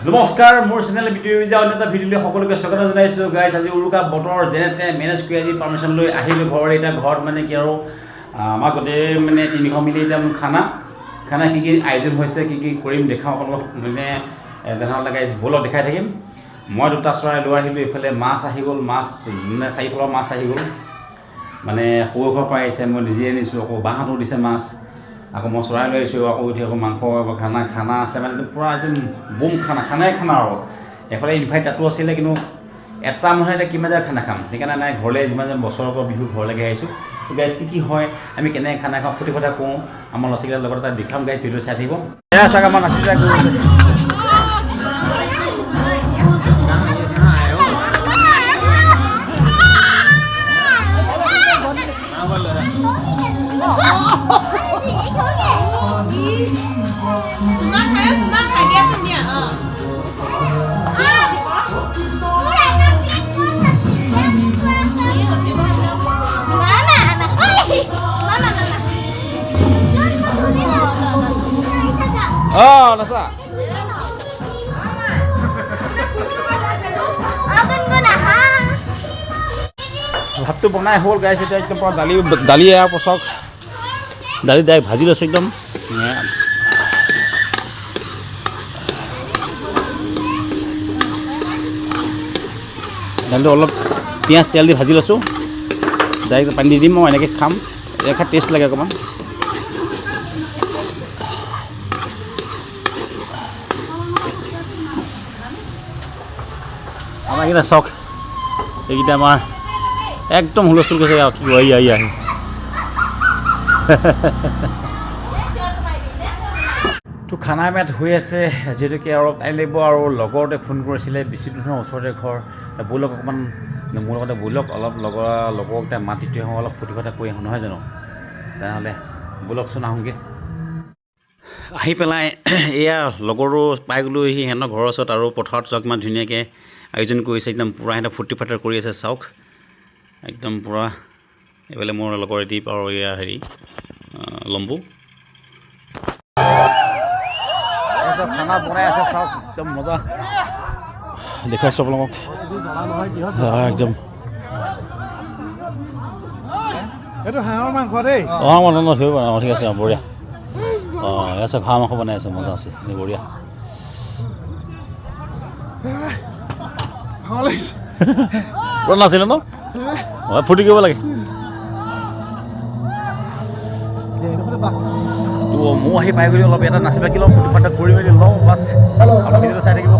নমস্কাৰ মোৰ channel video' এটা ভিডিঅ'লৈ সকলোকে স্বাগত জনাইছোঁ গাইছ। আজি উৰুকা বতৰ যেনে তেনে মেনেজ কৰি আজি পাৰ্মিশ্যন লৈ আহিলোঁ ঘৰ। এতিয়া ঘৰত মানে কি আৰু আমাৰ গোটেই মানে 300 মিলি এতিয়া খানা কি কি আয়োজন হৈছে, কি কি কৰিম দেখাওঁ আপোনালোকক মানে তেনেহ'লে গাইছ বলক দেখাই থাকিম। মই দুটা চৰাই লৈ আহিলোঁ, এইফালে মাছ আহি গ'ল, মাছ মানে 4 ফালৰ মাছ আহি গ'ল, মানে সৰু ঘৰৰ পৰা আহিছে, মই নিজে আনিছোঁ। আকৌ বাহঁতো দিছে মাছ, আকৌ মই চৰাই লৈ আহিছোঁ, আকৌ উঠি আকৌ মাংস খানা আছে, মানে পূৰা একদম বুম খানাই আৰু এফালে ইনভাইট তাতো আছিলে, কিন্তু এটা মানুহে এতিয়া কিমান যায় খানা খাম, সেইকাৰণে নাই ঘৰলৈ যিমান বছৰৰ পৰা বিহু ঘৰলৈকে আহিছোঁ। তো গাইজ কি হয় আমি কেনেকৈ খানা খাওঁ ফূৰ্তি কথা কওঁ, আমাৰ ল'ৰা ছোৱালীৰ লগত এটা দেখাম গাইজ, ভিডিঅ' চাই থাকিব। চাগে আমাৰ নাচি যায় নাচা ভাতটো বনাই হ'ল গাইছে। এতিয়া একদম পৰা দালি এয়া পচক দালি দাই ভাজি লৈছোঁ একদম। দালিটো অলপ পিঁয়াজ তেল দি ভাজি লৈছোঁ, ডাইৰেক্ট পানী দি দিম। মই এনেকৈ খাম, খাই টেষ্ট লাগে অকণমান। আমাৰ এইকেইটা চাওক, এইকেইটা আমাৰ একদম হুলস্থুল কৰিছে আৰু কি আহি তো খানা মেট হৈ আছে, যিহেতুকে অলপ টাইম লাগিব। আৰু লগৰতে ফোন কৰিছিলে, বেছি দূৰ নহয়, ওচৰতে ঘৰ। ব'লক অকণমান মোৰ লগতে ব'লক, অলপ লগৰকেইটা মাতি থৈ আহোঁ, অলপ ফূৰ্তি কথা কৈ আহোঁ, নহয় জানো? তেনেহ'লে ব'লকচোন আহোঁগৈ। আহি পেলাই এয়া লগৰটো পাই গ'লোঁ, সি সিহঁতৰ ঘৰৰ ওচৰত। আৰু পথাৰত চাওক ইমান ধুনীয়াকৈ আয়োজন কৰিছে, একদম পূৰা সিহঁতে ফূৰ্তি ফাৰ্তা কৰি আছে চাওক, একদম পূৰা। এইফালে মোৰ লগৰ এটি আৰু এয়া হেৰি লম্বু খানা বনাই আছে চাওক, একদম মজা দেখাইছোঁ আপোনালোকক একদম। এইটো হাঁহৰ মাংস দেই। অঁ মই ধৰিব অঁ ঠিক আছে, অঁ বঢ়িয়া। অঁ এয়া চাওক হাঁহ মাংস বনাই আছে, মজা আছে, বঢ়িয়া। পূৰা নাছিলে ন, হয় ফূৰ্তি কৰিব লাগে। তো ময়ো আহি পাই গ'লি, অলপ এটা নাচি বাকি লওঁ, ফূৰ্তি ফাৰ্তা কৰি মেলি লওঁ, বাছ অলপ ভিডিঅ'টো চাই থাকিব।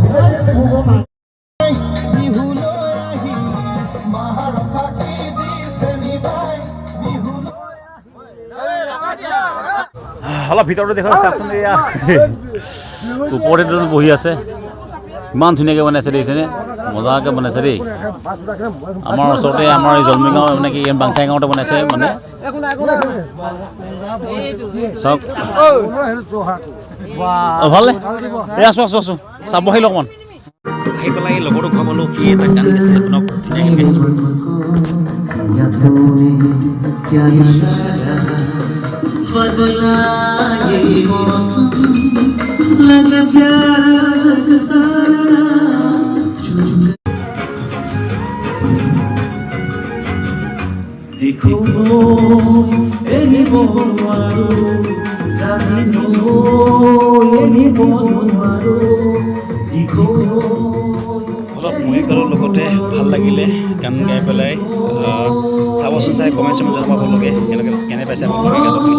অলপ ভিতৰতে দেখুৱাই চাওকচোন, এয়া ওপৰতে বহি আছে, ইমান ধুনীয়াকৈ বনাইছে দেখিছেনে, মজাকৈ বনাইছে দেই। আমাৰ ওচৰতে আমাৰ এই জলমিগাঁও মানে কি বাংখাই গাঁৱতে বনাইছে মানে চাওক। ভালনে এই আছোঁ চাবহি অকণমান। আহি পেলাই লগৰটো খুৱাবলৈ কি এটা গান গাইছে, আপোনাক অলপ মই গ'লোঁ লগতে ভাল লাগিলে গান গাই পেলাই। চাবচোন, চাই কমেণ্ট চমেণ্ট জনাব আপোনালোকে কেনে পাইছে আপোনালোকে গানটো শুনি।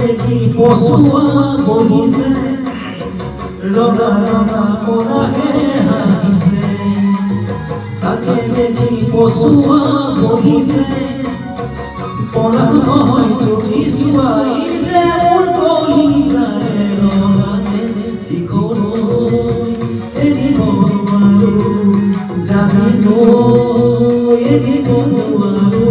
দেখি পচোৱা বহিছে, ৰঙা পৰাহে হাঁহিছে, তাকে দেখি পচোৱা বহিছে, পঢ়া নহয় যদি চোৱাই যে মোৰ কলি যায় ৰঙাতে দিঘলৈ এৰিব নোৱাৰো, জানিলৈ এৰিব নোৱাৰো।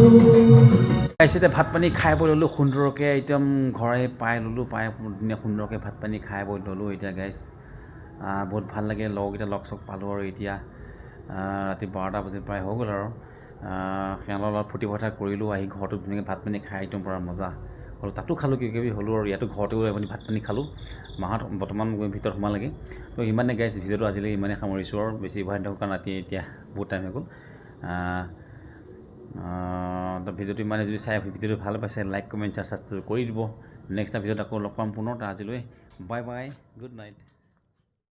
গাইছ এতিয়া ভাত পানী খাই বৈ ল'লোঁ সুন্দৰকৈ একদম ঘৰে পাই ল'লোঁ পাই ধুনীয়া সুন্দৰকৈ ভাত পানী খাই বৈ ল'লোঁ এতিয়া গাইছ বহুত ভাল লাগে লগকেইটা লগ চগ পালোঁ আৰু এতিয়া ৰাতি 12টা বজাত প্ৰায় হৈ গ'ল আৰু সিহঁতৰ লগত ফূৰ্তি ফাৰ্তা কৰিলোঁ আহি ঘৰতো ধুনীয়াকৈ ভাত পানী খাই একদম পৰা মজা হ'লোঁ তাতো খালোঁ কিবি হ'লোঁ আৰু ইয়াতো ঘৰতেও আপুনি ভাত পানী খালোঁ মাহঁত বৰ্তমান গৈ ভিতৰত সোমালেগৈ তো ইমানে গাইছ ভিডিঅ'টো আজিলৈকে ইমানে সামৰিছোঁ আৰু বেছি ভৰাই নাথাকোঁ কাৰণ ৰাতি এতিয়া বহুত টাইম হৈ গ'ল তো ভিডিঅ'টো ইমানে যদি চাই ভিডিঅ'টো ভাল পাইছে লাইক কমেণ্ট শ্বেয়াৰ ছাবস্ক্ৰাইব কৰি দিব নেক্সট এটা ভিডিঅ'ত আকৌ লগ পাম পুনৰ আজিলৈ বাই বাই গুড নাইট